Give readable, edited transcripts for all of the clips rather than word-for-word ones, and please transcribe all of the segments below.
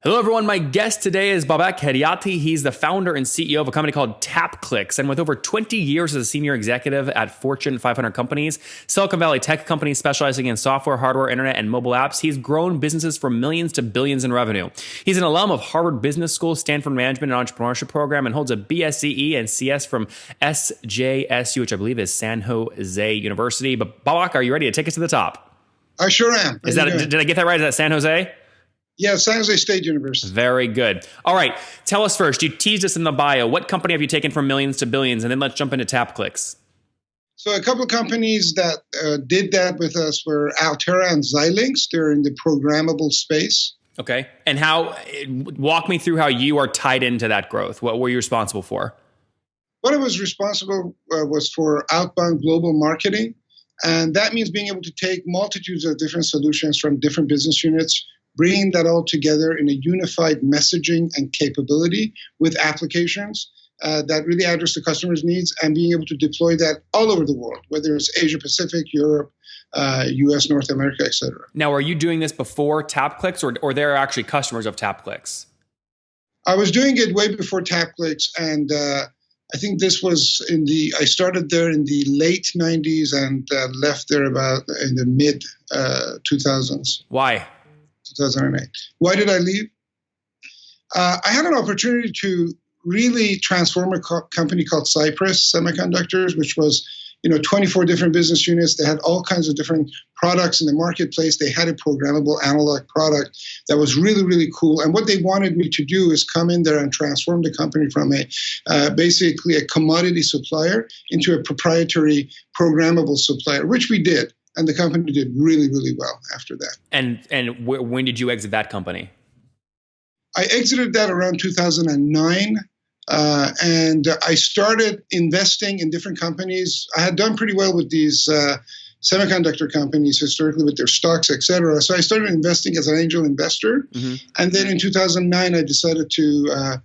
Hello, everyone. My guest today is Babak Hedayati. He's the founder and CEO of a company called TapClicks. And with over 20 years as a senior executive at Fortune 500 companies, Silicon Valley tech companies specializing in software, hardware, internet, and mobile apps, he's grown businesses from millions to billions in revenue. He's an alum of Harvard Business School, Stanford Management and Entrepreneurship program, and holds a BSEE and CS from SJSU, which I believe is San Jose University. But Babak, are you ready to take us to the top? I sure am. Did I get that right? Is that San Jose? Yeah, San Jose State University. Very good. All right. Tell us first, you teased us in the bio. What company have you taken from millions to billions? And then let's jump into TapClicks. So a couple of companies that did that with us were Altera and Xilinx. They're in the programmable space. Okay. And walk me through how you are tied into that growth. What were you responsible for? What I was responsible was for outbound global marketing. And that means being able to take multitudes of different solutions from different business units, bringing that all together in a unified messaging and capability with applications that really address the customer's needs and being able to deploy that all over the world, whether it's Asia Pacific, Europe, US, North America, et cetera. Now, are you doing this before TapClicks or they're actually customers of TapClicks? I was doing it way before TapClicks, and I think this was I started there in the late 90s and left there about in the mid 2000s. Why? 2008. Why did I leave? I had an opportunity to really transform a company called Cypress Semiconductors, which was 24 different business units. They had all kinds of different products in the marketplace. They had a programmable analog product that was really, really cool. And what they wanted me to do is come in there and transform the company from basically a commodity supplier into a proprietary programmable supplier, which we did. And the company did really, really well after that. And when did you exit that company? I exited that around 2009. And I started investing in different companies. I had done pretty well with these semiconductor companies historically with their stocks, et cetera. So I started investing as an angel investor. Mm-hmm. And then in 2009, I decided to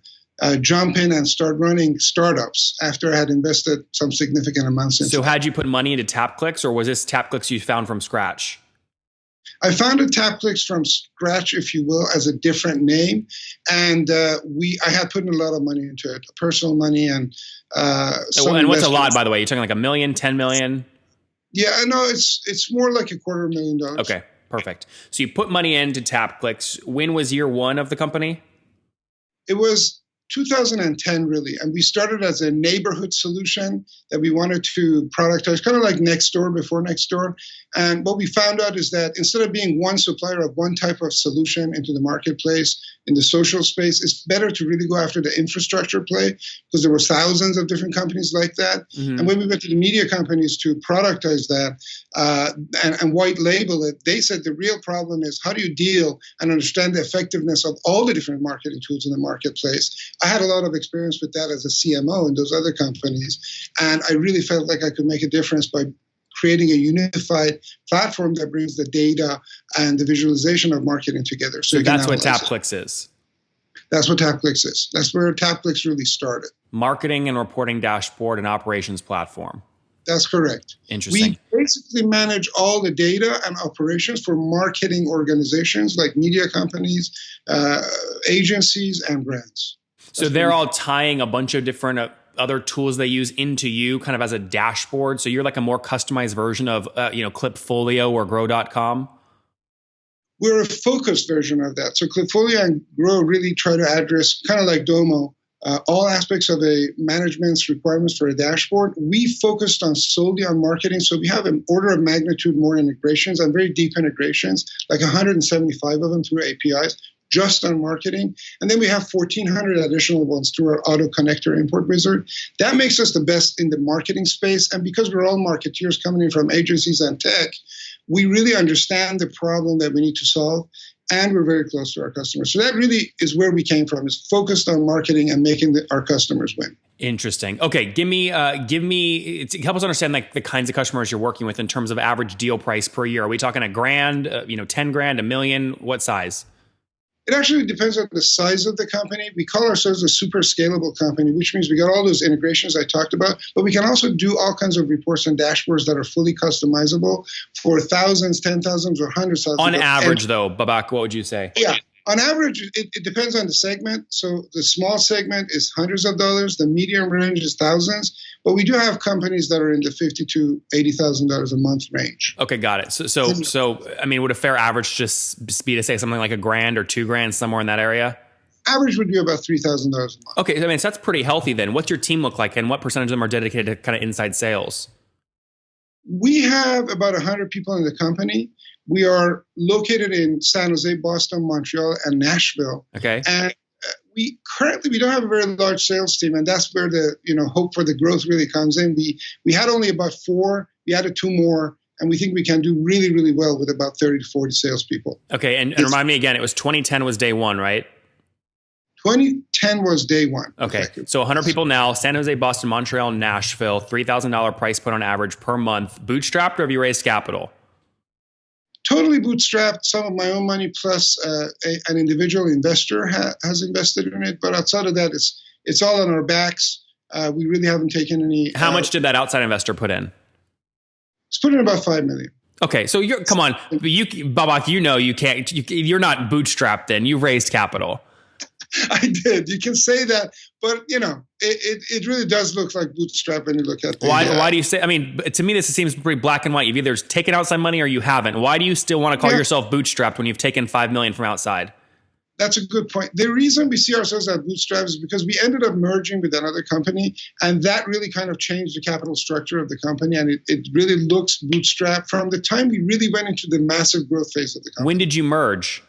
jump in and start running startups after I had invested some significant amounts into. So had you put money into TapClicks, or was this TapClicks you found from scratch? I founded TapClicks from scratch, if you will, as a different name. And I had put in a lot of money into it, personal money and and what's a lot, by the way? You're talking like $1 million, 10 million? Yeah, no, it's more like $250,000. Okay, perfect. So you put money into TapClicks. When was year one of the company? It was 2010, really. And we started as a neighborhood solution that we wanted to productize, kind of like Nextdoor before Nextdoor. And what we found out is that instead of being one supplier of one type of solution into the marketplace, in the social space, it's better to really go after the infrastructure play because there were thousands of different companies like that. Mm-hmm. And when we went to the media companies to productize that and white label it, they said the real problem is how do you deal and understand the effectiveness of all the different marketing tools in the marketplace. I had a lot of experience with that as a CMO in those other companies. And I really felt like I could make a difference by creating a unified platform that brings the data and the visualization of marketing together. So that's what TapClicks is. That's what TapClicks is. That's where TapClicks really started. Marketing and reporting dashboard and operations platform. That's correct. Interesting. We basically manage all the data and operations for marketing organizations like media companies, agencies, and brands. So they're all tying a bunch of different other tools they use into you kind of as a dashboard. So you're like a more customized version of, Clipfolio or Grow.com? We're a focused version of that. So Clipfolio and Grow really try to address, kind of like Domo, all aspects of a management's requirements for a dashboard. We focused solely on marketing. So we have an order of magnitude more integrations and very deep integrations, like 175 of them through APIs. Just on marketing. And then we have 1,400 additional ones through our auto connector import wizard. That makes us the best in the marketing space. And because we're all marketeers coming in from agencies and tech, we really understand the problem that we need to solve. And we're very close to our customers. So that really is where we came from, is focused on marketing and making our customers win. Interesting. Okay, give me help us understand like the kinds of customers you're working with in terms of average deal price per year. Are we talking $1,000, $10,000, $1 million? What size? It actually depends on the size of the company. We call ourselves a super scalable company, which means we got all those integrations I talked about, but we can also do all kinds of reports and dashboards that are fully customizable for thousands, 10,000s, or hundreds of thousands. On average, though, Babak, what would you say? Yeah. On average, it depends on the segment. So the small segment is hundreds of dollars. The medium range is thousands. But we do have companies that are in the $50,000 to $80,000 a month range. Okay, got it. So I mean, would a fair average just be to say something like $1,000 or $2,000, somewhere in that area? Average would be about $3,000 a month. Okay, I mean, so that's pretty healthy then. What's your team look like, and what percentage of them are dedicated to kind of inside sales? We have about 100 people in the company. We are located in San Jose, Boston, Montreal, and Nashville. Okay. And we don't have a very large sales team, and that's where the hope for the growth really comes in. We had only about 4. We added 2 more, and we think we can do really, really well with about 30 to 40 salespeople. Okay, and remind me again, it was 2010 was day one, right? 2010 was day one. Okay, exactly. So 100 people now, San Jose, Boston, Montreal, Nashville, $3,000 price point on average per month. Bootstrapped, or have you raised capital? Totally bootstrapped. Some of my own money plus an individual investor has invested in it. But outside of that, it's all on our backs. We really haven't taken any. How much did that outside investor put in? It's put in about $5 million. Okay, so come on, Babak, you can't. You're not bootstrapped. Then you've raised capital. I did. You can say that, but it really does look like bootstrap when you look at the. Why do you say? I mean, to me, this seems pretty black and white. You've either taken outside money or you haven't. Why do you still want to call yourself bootstrapped when you've taken $5 million from outside? That's a good point. The reason we see ourselves as bootstrapped is because we ended up merging with another company, and that really kind of changed the capital structure of the company, and it really looks bootstrapped from the time we really went into the massive growth phase of the company. When did you merge?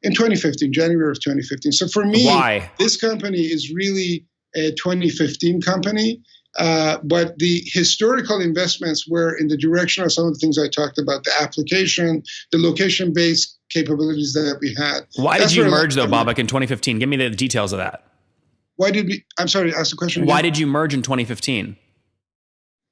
In 2015, January of 2015. So for me, this company is really a 2015 company. But the historical investments were in the direction of some of the things I talked about, the application, the location-based capabilities that we had. Why did you merge, though, Babak, in 2015? Give me the details of that. I'm sorry, ask the question again. Why did you merge in 2015?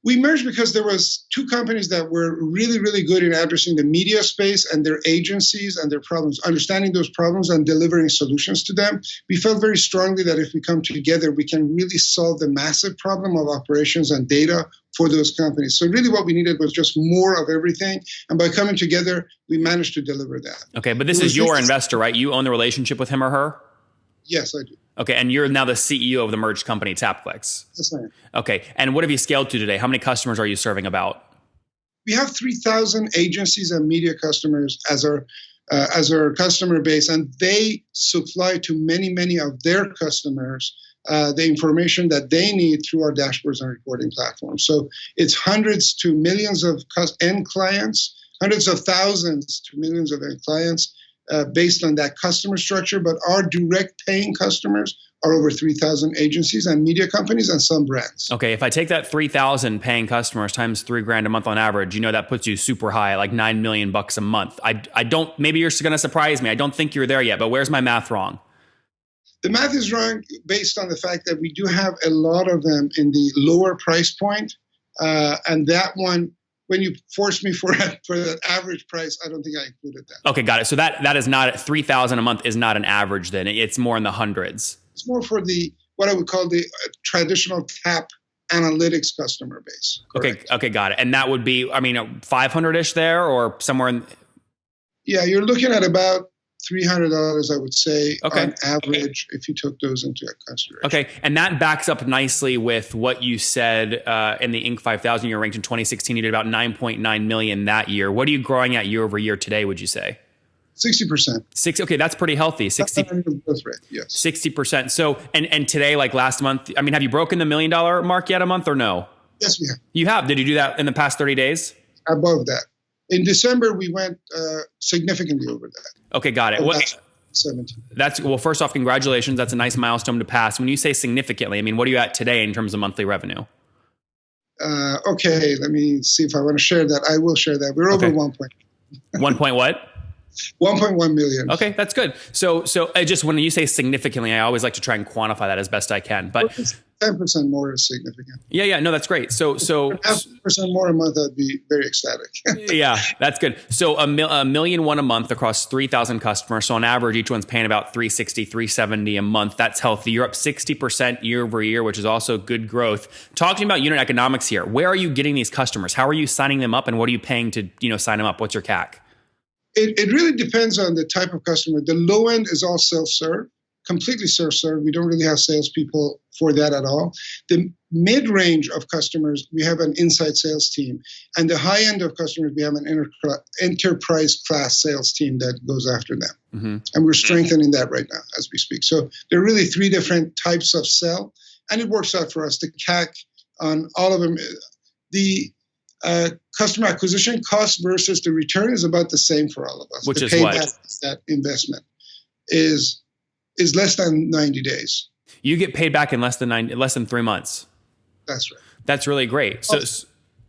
We merged because there was 2 companies that were really, really good in addressing the media space and their agencies and their problems, understanding those problems and delivering solutions to them. We felt very strongly that if we come together, we can really solve the massive problem of operations and data for those companies. So really what we needed was just more of everything. And by coming together, we managed to deliver that. Okay, but this is your investor, right? You own the relationship with him or her? Yes, I do. Okay, and you're now the CEO of the merged company, TapClicks. Yes, I am. Okay, and what have you scaled to today? How many customers are you serving about? We have 3,000 agencies and media customers as our customer base, and they supply to many of their customers the information that they need through our dashboards and reporting platforms. So it's hundreds to millions of end clients, hundreds of thousands to millions of end clients. Based on that customer structure, but our direct paying customers are over 3,000 agencies and media companies and some brands. Okay, if I take that 3,000 paying customers times $3,000 a month on average, that puts you super high, like $9 million a month. I don't. Maybe you're going to surprise me. I don't think you're there yet, but where's my math wrong? The math is wrong based on the fact that we do have a lot of them in the lower price point, and that one. When you force me for the average price, I don't think I included that. Okay, got it. So that is not $3,000 a month is not an average then. It's more in the hundreds. It's more for what I would call the traditional TAP analytics customer base. Correct. Okay, got it. And that would be, 500-ish there or somewhere in. Yeah, you're looking at about $300, I would say, on average, if you took those into consideration. Okay, and that backs up nicely with what you said in the Inc. 5000. You were ranked in 2016. You did about 9.9 million that year. What are you growing at year over year today, would you say? 60%. Okay, that's pretty healthy. 60. That's right, yes. 60%. So, and today, like last month, have you broken the $1 million mark yet a month or no? Yes, we have. You have? Did you do that in the past 30 days? Above that. In December, we went significantly over that. Okay, got it. 17. Well, first off, congratulations. That's a nice milestone to pass. When you say significantly, what are you at today in terms of monthly revenue? Okay, let me see if I want to share that. I will share that. We're over 1 point. 1 point what? 1.1 million. Okay, that's good. So just when you say significantly, I always like to try and quantify that as best I can. But 10% more is significant. Yeah, no, that's great. So 10% more a month, I'd be very ecstatic. Yeah, that's good. So $1.1 million a month across 3,000 customers. So on average, each one's paying about $360, $370 a month. That's healthy. You're up 60% year over year, which is also good growth. Talking about unit economics here, where are you getting these customers? How are you signing them up, and what are you paying to sign them up? What's your CAC? It really depends on the type of customer. The low end is all self-serve, completely self-serve. We don't really have salespeople for that at all. The mid-range of customers, we have an inside sales team. And the high end of customers, we have an enterprise class sales team that goes after them. Mm-hmm. And we're strengthening that right now as we speak. So there are really three different types of sell. And it works out for us. The CAC on all of them, the customer acquisition cost versus the return is about the same for all of us. Which the is payback what? That investment is less than 90 days. You get paid back in less than 3 months. That's right. That's really great.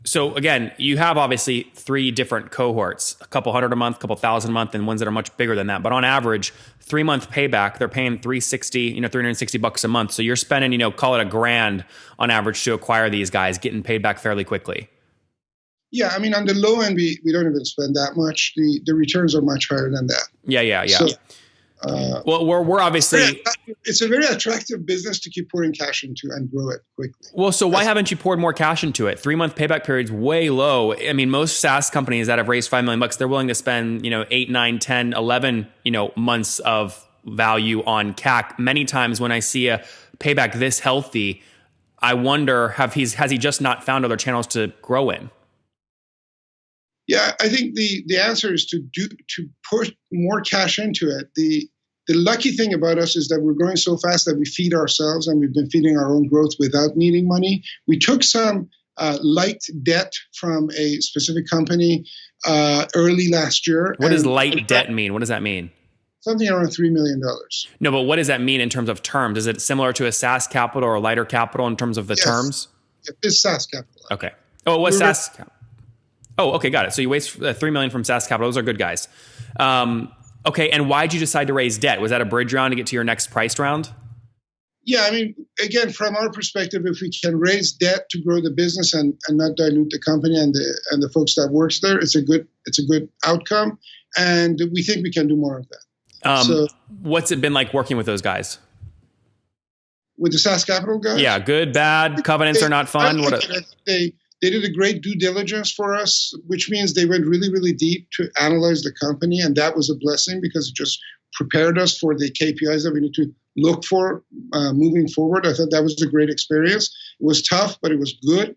So again, you have obviously three different cohorts, a couple hundred a month, a couple thousand a month, and ones that are much bigger than that. But on average, 3 month payback, they're paying $360 a month. So you're spending, call it $1,000 on average to acquire these guys, getting paid back fairly quickly. Yeah, I mean, on the low end, we don't even spend that much. The returns are much higher than that. Yeah. So, well, we're obviously... It's a very attractive business to keep pouring cash into and grow it quickly. Well, so why haven't you poured more cash into it? 3 month payback period's way low. I mean, most SaaS companies that have raised $5 million, they're willing to spend, 8, 9, 10, 11, months of value on CAC. Many times when I see a payback this healthy, I wonder, has he just not found other channels to grow in? Yeah, I think the answer is to push more cash into it. The lucky thing about us is that we're growing so fast that we feed ourselves, and we've been feeding our own growth without needing money. We took some light debt from a specific company early last year. What does light debt mean? What does that mean? Something around $3 million. No, but what does that mean in terms of terms? Is it similar to a SaaS capital or a lighter capital in terms of the terms? It's SaaS capital. Okay. Oh, it was SaaS capital. Oh, okay, got it. So you raised $3 million from SaaS Capital. Those are good guys. Okay, and why did you decide to raise debt? Was that a bridge round to get to your next priced round? Yeah, I mean, again, from our perspective, if we can raise debt to grow the business and not dilute the company and the folks that works there, it's a good outcome, and we think we can do more of that. So, what's it been like working with those guys? With the SaaS Capital guys? Yeah, good, bad, covenants are not fun. They did a great due diligence for us, which means they went really, really deep to analyze the company. And that was a blessing because it just prepared us for the KPIs that we need to look for moving forward. I thought that was a great experience. It was tough, but it was good.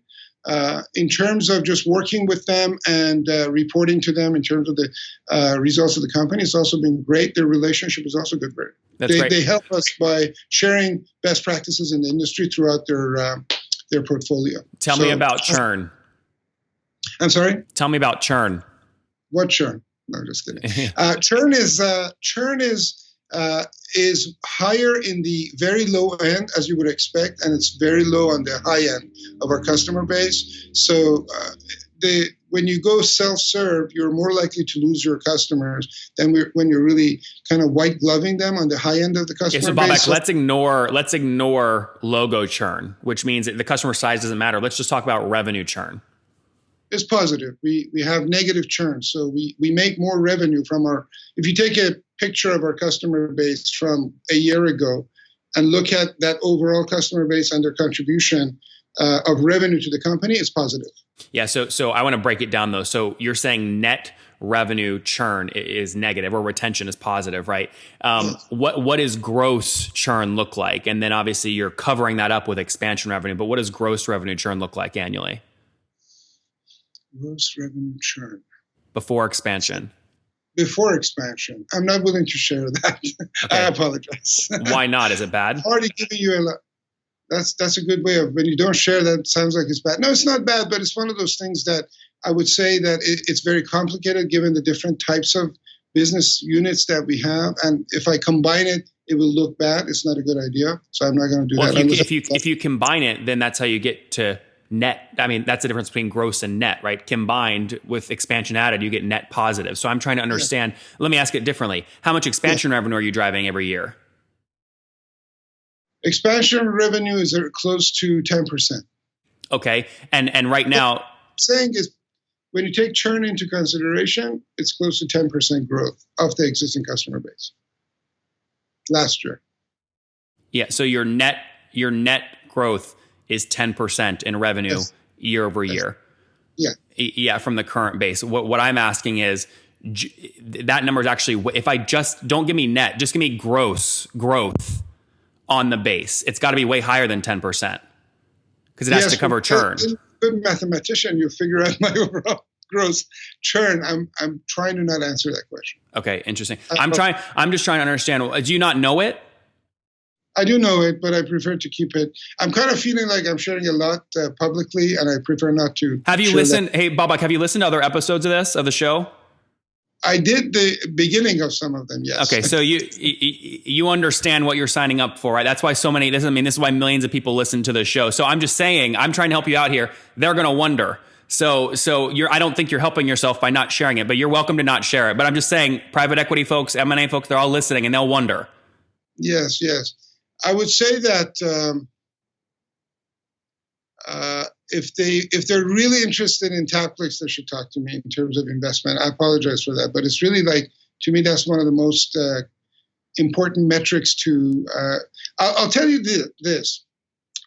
In terms of just working with them and reporting to them in terms of the results of the company, it's also been great. Their relationship is also good. They help us by sharing best practices in the industry throughout their portfolio. Tell me about churn. I'm sorry? Tell me about churn. What churn? No, just kidding. Churn is higher in the very low end, as you would expect, and it's very low on the high end of our customer base. So when you go self-serve, you're more likely to lose your customers than when you're really kind of white gloving them on the high end of the customer base. So Babak, let's ignore logo churn, which means that the customer size doesn't matter. Let's just talk about revenue churn. It's positive. We have negative churn. So we make more revenue from if you take a picture of our customer base from a year ago and look at that overall customer base and their contribution of revenue to the company, it's positive. Yeah. So I want to break it down though. So you're saying net revenue churn is negative or retention is positive, right? Yes. What does gross churn look like? And then obviously you're covering that up with expansion revenue, but what does gross revenue churn look like annually? Gross revenue churn. Before expansion. Before expansion. I'm not willing to share that. Okay. I apologize. Why not? Is it bad? I'm already giving you a lot. That's a good way of, when you don't share that, it sounds like it's bad. No, it's not bad, but it's one of those things that I would say that it's very complicated given the different types of business units that we have. And if I combine it, it will look bad. It's not a good idea. So I'm not going to do that. If you combine it, then that's how you get to net. I mean, that's the difference between gross and net, right? Combined with expansion added, you get net positive. So I'm trying to understand. Yeah. Let me ask it differently. How much expansion revenue are you driving every year? Expansion revenue is close to 10%. Okay. And right now, what I'm saying is, when you take churn into consideration, it's close to 10% growth of the existing customer base last year. Yeah. So your net growth is 10% in revenue year over year. Yeah. Yeah. From the current base. What I'm asking is, that number is actually, if I just don't give me net, just give me gross growth on the base, it's got to be way higher than 10% because it has to cover churn. Good mathematician, you figure out my overall gross churn. I'm trying to not answer that question. Okay, interesting. I'm just trying to understand. Do you not know it? I do know it, but I prefer to keep it. I'm kind of feeling like I'm sharing a lot publicly, and I prefer not to. Have you listened? Hey, Babak, have you listened to other episodes of the show? I did the beginning of some of them, yes. Okay, so you understand what you're signing up for, right? That's why so many. This is why millions of people listen to the show. So I'm just saying, I'm trying to help you out here. They're going to wonder. So I don't think you're helping yourself by not sharing it, but you're welcome to not share it. But I'm just saying, private equity folks, M&A folks, they're all listening and they'll wonder. Yes. I would say that if they're really interested in TapClicks, they should talk to me in terms of investment. I apologize for that, but it's really like, to me, that's one of the most important metrics to. I'll tell you this: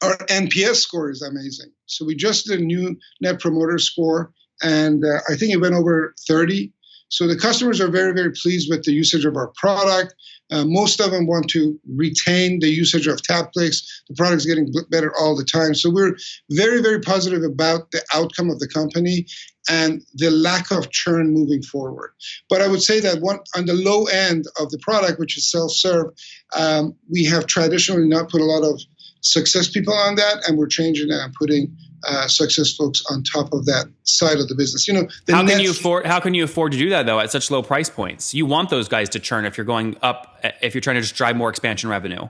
our NPS score is amazing. So we just did a new Net Promoter Score, and I think it went over 30. So the customers are very, very pleased with the usage of our product. Most of them want to retain the usage of TapClicks. The product's getting better all the time. So we're very, very positive about the outcome of the company and the lack of churn moving forward. But I would say that on the low end of the product, which is self-serve, we have traditionally not put a lot of success people on that, and we're changing that and putting success folks on top of that side of the business. How can you afford to do that though at such low price points? You want those guys to churn if you're going up, if you're trying to just drive more expansion revenue.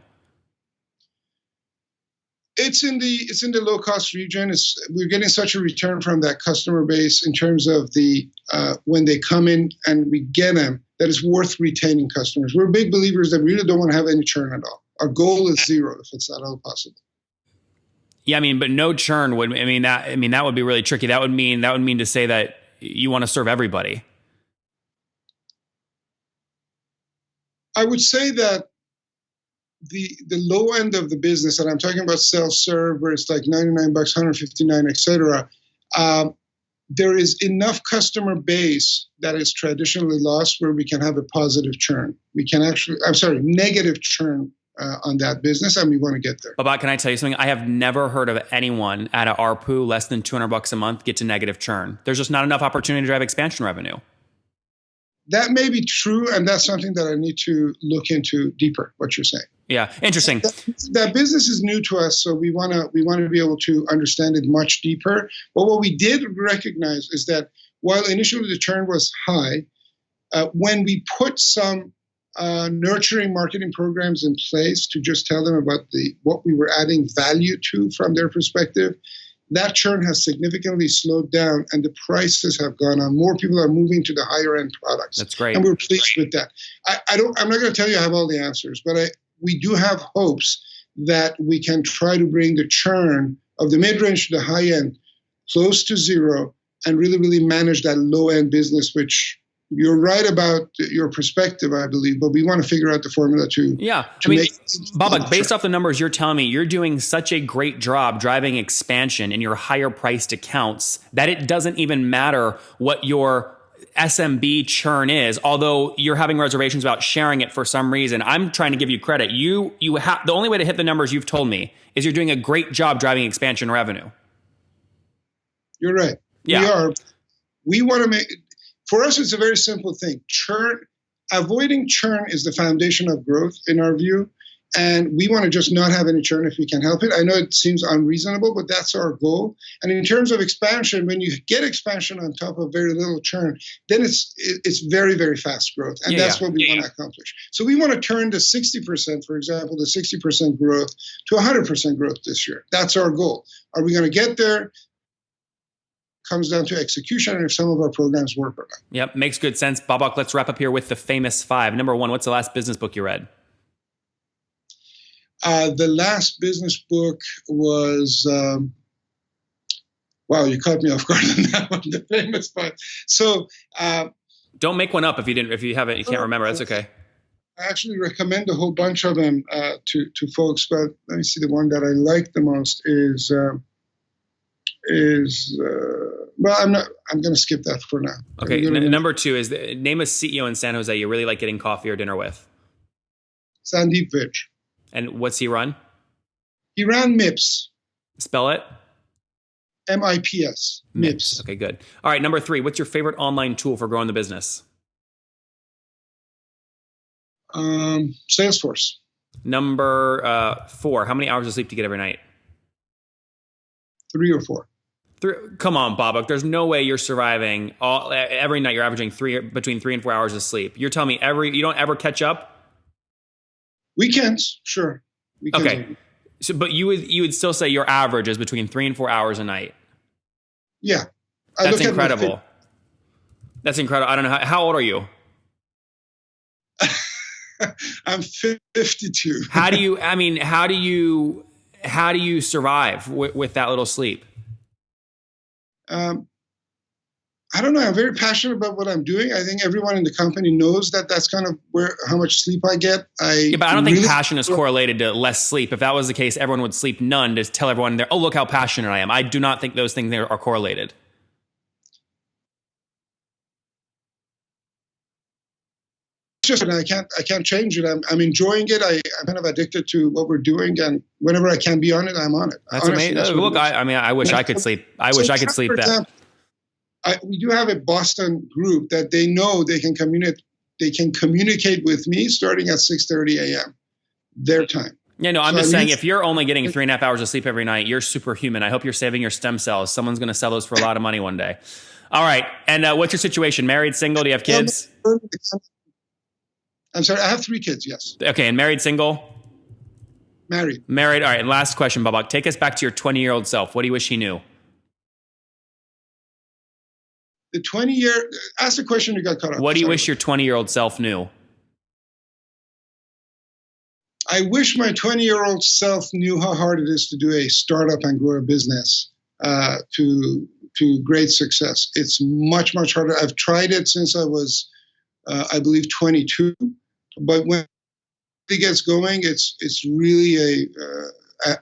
It's in the low cost region. We're getting such a return from that customer base in terms of the when they come in and we get them, that it's worth retaining customers. We're big believers that we really don't want to have any churn at all. Our goal is zero if it's at all possible. Yeah, but no churn would. That would be really tricky. That would mean to say that you want to serve everybody. I would say that the low end of the business, and I'm talking about self-serve, where it's like $99, $159, etc. There is enough customer base that is traditionally lost where we can have a positive churn. Negative churn on that business, and we want to get there. Babak, can I tell you something? I have never heard of anyone at a ARPU less than $200 a month get to negative churn. There's just not enough opportunity to drive expansion revenue. That may be true, and that's something that I need to look into deeper, what you're saying. Yeah, interesting. That business is new to us, so we want to be able to understand it much deeper. But what we did recognize is that while initially the churn was high, when we put some nurturing marketing programs in place to just tell them about what we were adding value to from their perspective, that churn has significantly slowed down and the prices have gone on. More people are moving to the higher end products. That's great. And we're pleased with that. I'm not going to tell you I have all the answers, but we do have hopes that we can try to bring the churn of the mid-range to the high end close to zero and really, really manage that low end business, which you're right about your perspective, I believe, but we want to figure out the formula to Babak, based off the numbers you're telling me, you're doing such a great job driving expansion in your higher priced accounts that it doesn't even matter what your SMB churn is, although you're having reservations about sharing it for some reason. I'm trying to give you credit. The only way to hit the numbers you've told me is you're doing a great job driving expansion revenue. You're right. Yeah. We want to make. For us, it's a very simple thing. Avoiding churn is the foundation of growth in our view, and we want to just not have any churn if we can help it. I know it seems unreasonable, but that's our goal. And in terms of expansion, when you get expansion on top of very little churn, then it's very, very fast growth, and that's what we want to accomplish. So we want to turn the 60%, for example, the 60% growth to 100% growth this year. That's our goal. Are we going to get there? Comes down to execution and if some of our programs work or not. Yep, makes good sense. Babak, let's wrap up here with the famous 5. Number 1, what's the last business book you read? The last business book was, wow, you caught me off guard on that one, the famous 5. So, don't make one up if you can't remember. That's okay. I actually recommend a whole bunch of them to folks, but let me see, the one that I like the most is Well, I'm not. I'm going to skip that for now. Okay. Number 2 is name a CEO in San Jose you really like getting coffee or dinner with. Sandeep Vij. And what's he run? He ran MIPS. Spell it. MIPS. MIPS. Okay, good. All right. Number 3, what's your favorite online tool for growing the business? Salesforce. Number 4, how many hours of sleep do you get every night? 3 or 4. Come on, Babak. There's no way you're surviving every night. You're averaging between 3 and 4 hours of sleep. You're telling me you don't ever catch up? Weekends, sure. Weekends. Okay. So, but you would still say your average is between 3 and 4 hours a night. Yeah. That's incredible. That's incredible. I don't know. How old are you? I'm 52. How do you survive with that little sleep? I don't know. I'm very passionate about what I'm doing. I think everyone in the company knows that that's kind of how much sleep I get. But I don't think passion is correlated to less sleep. If that was the case, everyone would sleep none to tell everyone, oh, look how passionate I am. I do not think those things are correlated. Just I can't change it. I'm enjoying it. I'm kind of addicted to what we're doing, and whenever I can be on it, I'm on it. That's amazing. Look, I wish I could sleep. I wish I could sleep that. We do have a Boston group that they know they can communicate. They can communicate with me starting at 6:30 a.m. their time. Yeah, no, I'm just saying if you're only getting 3.5 hours of sleep every night, you're superhuman. I hope you're saving your stem cells. Someone's going to sell those for a lot of money one day. All right. And what's your situation? Married, single? Do you have kids? I'm sorry. I have 3 kids. Yes. Okay. And married, single? Married. Married. All right. And last question, Babak. Take us back to your 20-year-old self. What do you wish he knew? The 20-year. Ask the question you got cut off. What do you wish your 20-year-old self knew? I wish my 20-year-old self knew how hard it is to do a startup and grow a business to great success. It's much, much harder. I've tried it since I was, I believe, 22. But when it gets going, it's really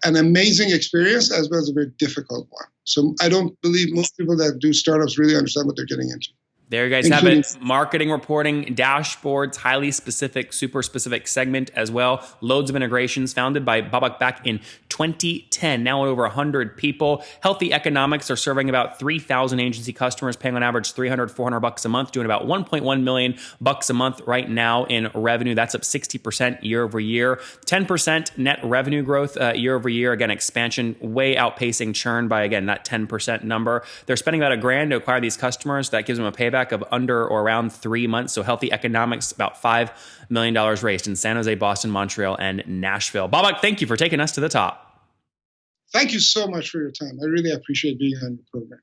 an amazing experience as well as a very difficult one. So I don't believe most people that do startups really understand what they're getting into. There you guys have it. Marketing reporting, dashboards, highly specific, super specific segment as well. Loads of integrations founded by Babak back in 2010. Now over 100 people. Healthy economics are serving about 3,000 agency customers, paying on average $300, $400 a month, doing about $1.1 million a month right now in revenue. That's up 60% year over year. 10% net revenue growth year over year. Again, expansion way outpacing churn by, again, that 10% number. They're spending about $1,000 to acquire these customers. That gives them a payback of under or around 3 months. So healthy economics, about $5 million raised in San Jose, Boston, Montreal, and Nashville. Babak, thank you for taking us to the top. Thank you so much for your time. I really appreciate being on the program.